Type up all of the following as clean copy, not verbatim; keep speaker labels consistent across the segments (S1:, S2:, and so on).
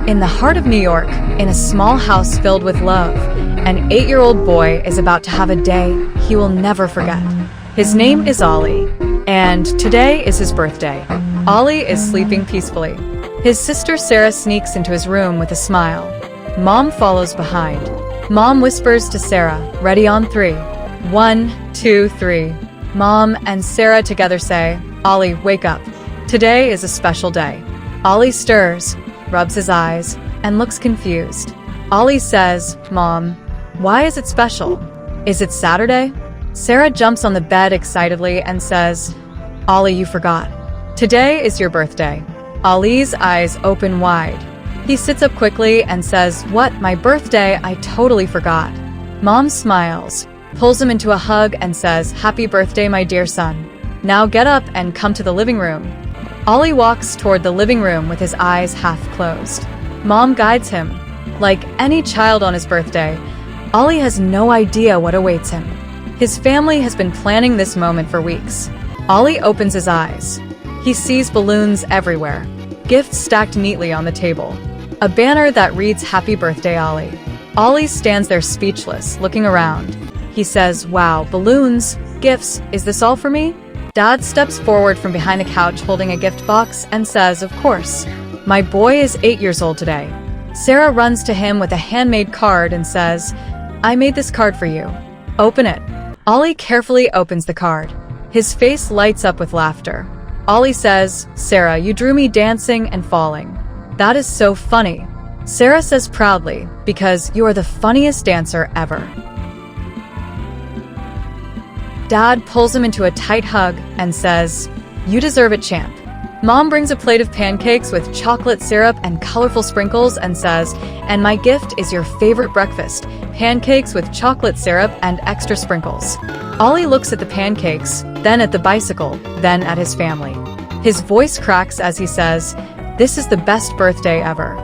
S1: In the heart of New York, in a small house filled with love, an 8-year-old boy is about to have a day he will never forget. His name is Ollie, and today is his birthday. Ollie is sleeping peacefully. His sister Sarah sneaks into his room with a smile. Mom follows behind. Mom whispers to Sarah, "Ready on 3. 1, 2, 3. Mom and Sarah together say, "Ollie, wake up. Today is a special day." Ollie stirs, rubs his eyes, and looks confused. Ollie says, "Mom, why is it special? Is it Saturday?" Sarah jumps on the bed excitedly and says, "Ollie, you forgot. Today is your birthday." Ollie's eyes open wide. He sits up quickly and says, "What, my birthday? I totally forgot." Mom smiles, pulls him into a hug and says, "Happy birthday, my dear son. Now get up and come to the living room." Ollie walks toward the living room with his eyes half closed. Mom guides him. Like any child on his birthday, Ollie has no idea what awaits him. His family has been planning this moment for weeks. Ollie opens his eyes. He sees balloons everywhere, gifts stacked neatly on the table, a banner that reads "Happy Birthday, Ollie." Ollie stands there speechless, looking around. He says, "Wow, balloons, gifts, is this all for me?" Dad steps forward from behind the couch holding a gift box and says, "Of course. My boy is 8 years old today." Sarah runs to him with a handmade card and says, "I made this card for you. Open it." Ollie carefully opens the card. His face lights up with laughter. Ollie says, "Sarah, you drew me dancing and falling. That is so funny." Sarah says proudly, "Because you are the funniest dancer ever." Dad pulls him into a tight hug and says, "You deserve it, champ." Mom brings a plate of pancakes with chocolate syrup and colorful sprinkles and says, "And my gift is your favorite breakfast, pancakes with chocolate syrup and extra sprinkles." Ollie looks at the pancakes, then at the bicycle, then at his family. His voice cracks as he says, "This is the best birthday ever."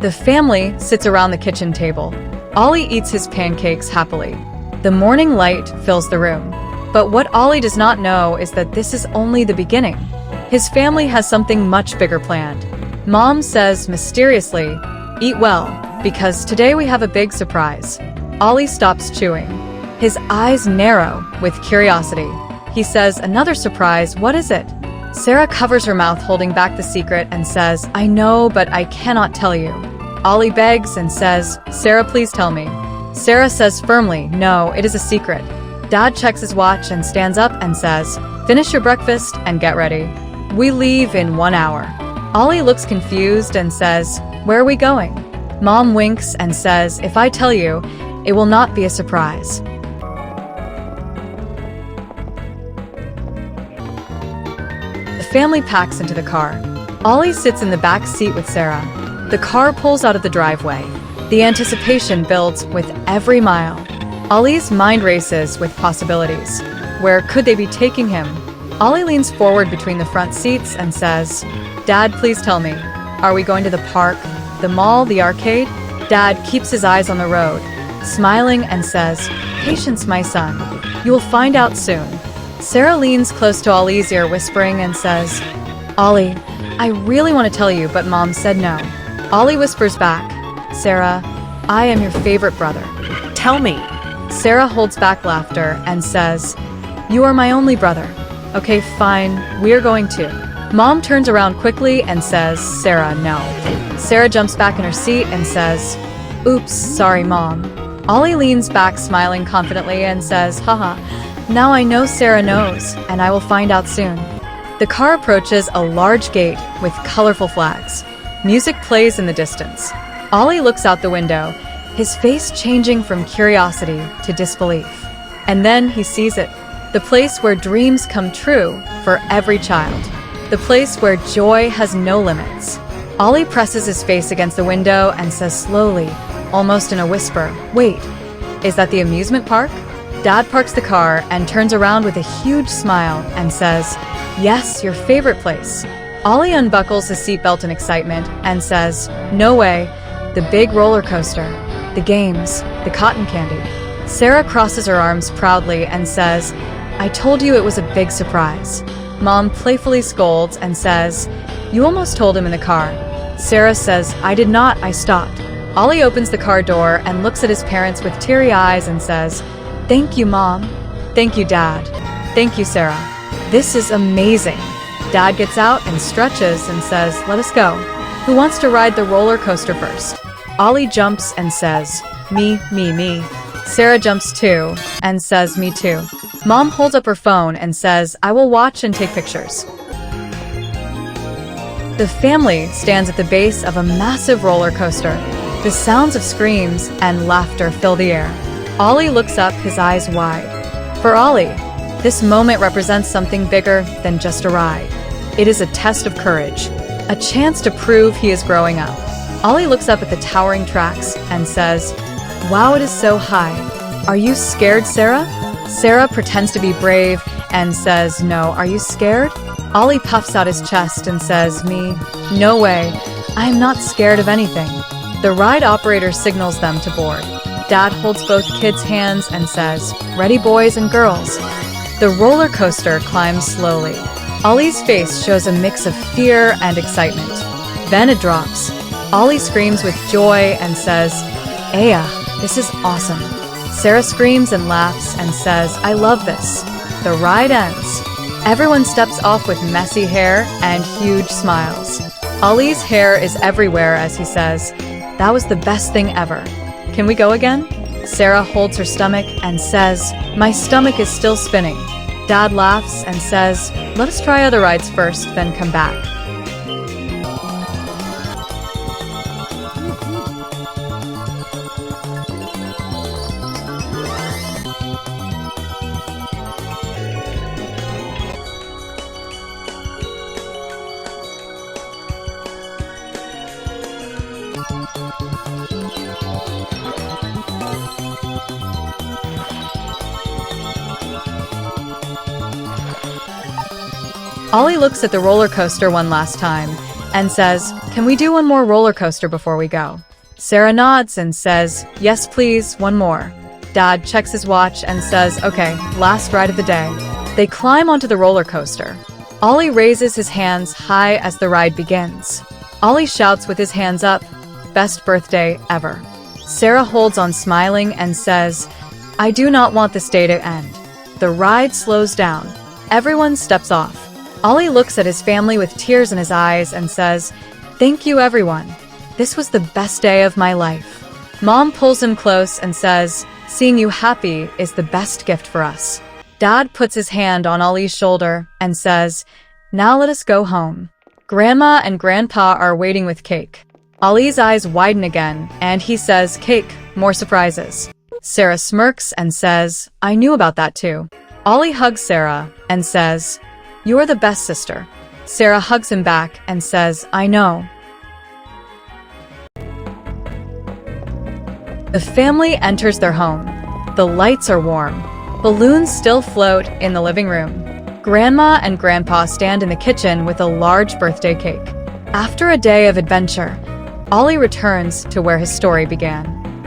S1: The family sits around the kitchen table. Ollie eats his pancakes happily. The morning light fills the room. But what Ollie does not know is that this is only the beginning. His family has something much bigger planned. Mom says mysteriously, "Eat well, because today we have a big surprise." Ollie stops chewing. His eyes narrow with curiosity. He says, "Another surprise, what is it?" Sarah covers her mouth holding back the secret and says, "I know, but I cannot tell you." Ollie begs and says, "Sarah, please tell me." Sarah says firmly, "No, it is a secret." Dad checks his watch and stands up and says, "Finish your breakfast and get ready. We leave in 1 hour." Ollie looks confused and says, "Where are we going?" Mom winks and says, "If I tell you, it will not be a surprise." The family packs into the car. Ollie sits in the back seat with Sarah. The car pulls out of the driveway. The anticipation builds with every mile. Ollie's mind races with possibilities. Where could they be taking him? Ollie leans forward between the front seats and says, "Dad, please tell me. Are we going to the park, the mall, the arcade?" Dad keeps his eyes on the road, smiling and says, "Patience, my son. You will find out soon." Sarah leans close to Ollie's ear, whispering and says, "Ollie, I really want to tell you, but Mom said no." Ollie whispers back, "Sarah, I am your favorite brother. Tell me." Sarah holds back laughter and says, "You are my only brother." "Okay, fine, we're going to." Mom turns around quickly and says, "Sarah, no." Sarah jumps back in her seat and says, "Oops, sorry, Mom." Ollie leans back smiling confidently and says, "Haha, now I know Sarah knows, and I will find out soon." The car approaches a large gate with colorful flags. Music plays in the distance. Ollie looks out the window, his face changing from curiosity to disbelief. And then he sees it. The place where dreams come true for every child. The place where joy has no limits. Ollie presses his face against the window and says slowly, almost in a whisper, "Wait, is that the amusement park?" Dad parks the car and turns around with a huge smile and says, "Yes, your favorite place." Ollie unbuckles his seatbelt in excitement and says, "No way, the big roller coaster, the games, the cotton candy." Sarah crosses her arms proudly and says, "I told you it was a big surprise." Mom playfully scolds and says, "You almost told him in the car." Sarah says, I did not, I stopped. Ollie opens the car door and looks at his parents with teary eyes and says, Thank you, Mom. Thank you, Dad. Thank you, Sarah. This is amazing. Dad gets out and stretches and says, Let us go. Who wants to ride the roller coaster first? Ollie jumps and says, Me. Sarah jumps too and says, Me too. Mom holds up her phone and says, I will watch and take pictures. The family stands at the base of a massive roller coaster. The sounds of screams and laughter fill the air. Ollie looks up, his eyes wide. For Ollie, this moment represents something bigger than just a ride. It is a test of courage, a chance to prove he is growing up. Ollie looks up at the towering tracks and says, Wow, it is so high. Are you scared, Sarah? Sarah pretends to be brave and says, No, are you scared? Ollie puffs out his chest and says, Me? No way. I am not scared of anything. The ride operator signals them to board. Dad holds both kids' hands and says, Ready, boys and girls. The roller coaster climbs slowly. Ollie's face shows a mix of fear and excitement. Then it drops. Ollie screams with joy and says, Aya, this is awesome. Sarah screams and laughs and says, I love this. The ride ends. Everyone steps off with messy hair and huge smiles. Ollie's hair is everywhere as he says, That was the best thing ever. Can we go again? Sarah holds her stomach and says, My stomach is still spinning. Dad laughs and says, Let us try other rides first, then come back. Ollie looks at the roller coaster one last time and says, Can we do one more roller coaster before we go? Sarah nods and says, Yes, please, one more. Dad checks his watch and says, Okay, last ride of the day. They climb onto the roller coaster. Ollie raises his hands high as the ride begins. Ollie shouts with his hands up, Best birthday ever. Sarah holds on smiling and says, I do not want this day to end. The ride slows down. Everyone steps off. Ollie looks at his family with tears in his eyes and says, Thank you, everyone. This was the best day of my life. Mom pulls him close and says, Seeing you happy is the best gift for us. Dad puts his hand on Ollie's shoulder and says, Now let us go home. Grandma and Grandpa are waiting with cake. Ollie's eyes widen again, and he says, Cake, more surprises. Sarah smirks and says, I knew about that too. Ollie hugs Sarah and says, You're the best sister. Sarah hugs him back and says, I know. The family enters their home. The lights are warm. Balloons still float in the living room. Grandma and Grandpa stand in the kitchen with a large birthday cake. After a day of adventure, Ollie returns to where his story began.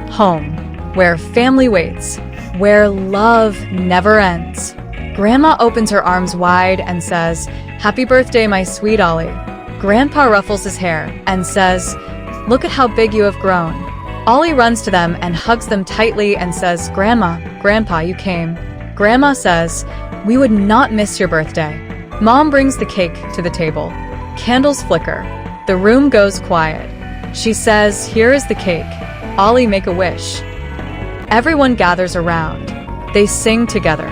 S1: Home, where family waits, where love never ends. Grandma opens her arms wide and says, Happy birthday, my sweet Ollie. Grandpa ruffles his hair and says, Look at how big you have grown. Ollie runs to them and hugs them tightly and says, Grandma, Grandpa, you came. Grandma says, We would not miss your birthday. Mom brings the cake to the table. Candles flicker. The room goes quiet. She says, Here is the cake. Ollie, make a wish. Everyone gathers around. They sing together.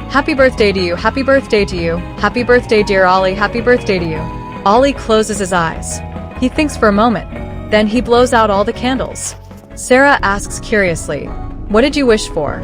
S1: Happy birthday to you, happy birthday to you, happy birthday, dear Ollie, happy birthday to you. Ollie closes his eyes. He thinks for a moment. Then he blows out all the candles. Sarah asks curiously, What did you wish for?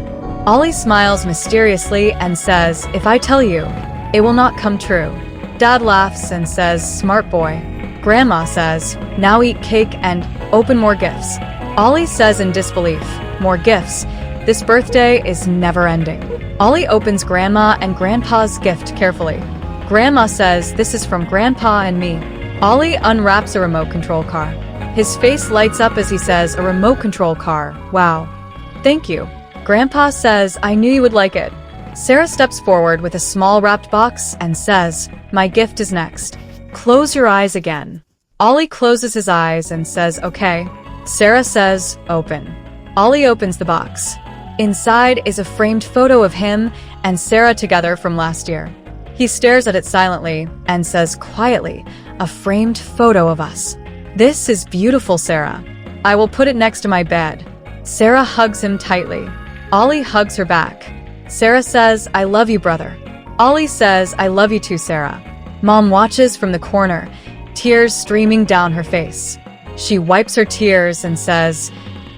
S1: Ollie smiles mysteriously and says, If I tell you, it will not come true. Dad laughs and says, Smart boy. Grandma says, Now eat cake and open more gifts. Ollie says in disbelief, More gifts. This birthday is never ending. Ollie opens Grandma and Grandpa's gift carefully. Grandma says, This is from Grandpa and me. Ollie unwraps a remote control car. His face lights up as he says, A remote control car. Wow. Thank you. Grandpa says, I knew you would like it. Sarah steps forward with a small wrapped box and says, My gift is next. Close your eyes again. Ollie closes his eyes and says, okay. Sarah says, open. Ollie opens the box. Inside is a framed photo of him and Sarah together from last year. He stares at it silently and says quietly, a framed photo of us. This is beautiful, Sarah. I will put it next to my bed. Sarah hugs him tightly. Ollie hugs her back. Sarah says, I love you, brother. Ollie says, I love you too, Sarah. Mom watches from the corner, tears streaming down her face. She wipes her tears and says,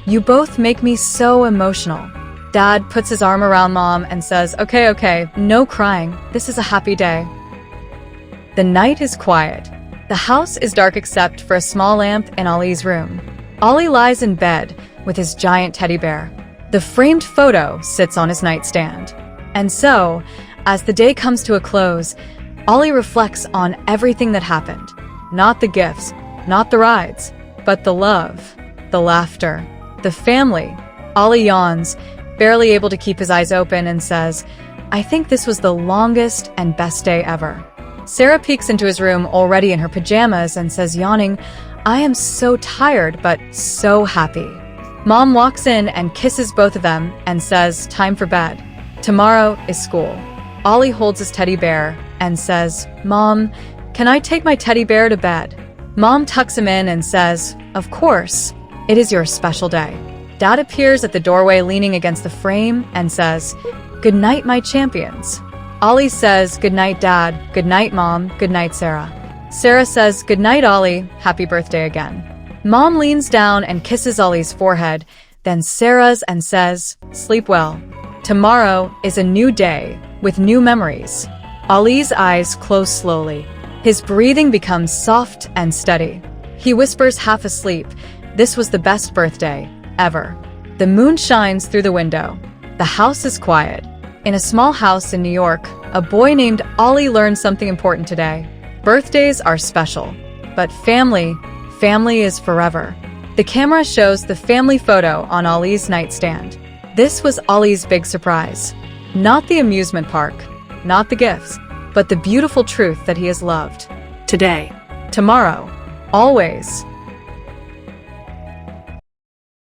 S1: you both make me so emotional. Dad puts his arm around Mom and says, okay, no crying. This is a happy day. The night is quiet. The house is dark except for a small lamp in Ollie's room. Ollie lies in bed with his giant teddy bear. The framed photo sits on his nightstand. And so, as the day comes to a close, Ollie reflects on everything that happened. Not the gifts, not the rides, but the love, the laughter, the family. Ollie yawns, barely able to keep his eyes open, and says, I think this was the longest and best day ever. Sarah peeks into his room already in her pajamas and says, yawning, I am so tired, but so happy. Mom walks in and kisses both of them and says, time for bed. Tomorrow is school. Ollie holds his teddy bear and says, Mom, can I take my teddy bear to bed? Mom tucks him in and says, of course, it is your special day. Dad appears at the doorway leaning against the frame and says, good night, my champions. Ollie says, good night, Dad. Good night, Mom. Good night, Sarah. Sarah says, good night, Ollie. Happy birthday again. Mom leans down and kisses Ollie's forehead, then Sarah's, and says, sleep well. Tomorrow is a new day with new memories. Ollie's eyes close slowly. His breathing becomes soft and steady. He whispers half asleep, this was the best birthday ever. The moon shines through the window. The house is quiet. In a small house in New York, a boy named Ollie learned something important today. Birthdays are special, but family is forever. The camera shows the family photo on Ollie's nightstand. This was Ollie's big surprise. Not the amusement park, not the gifts, but the beautiful truth that he is loved. Today, tomorrow, always.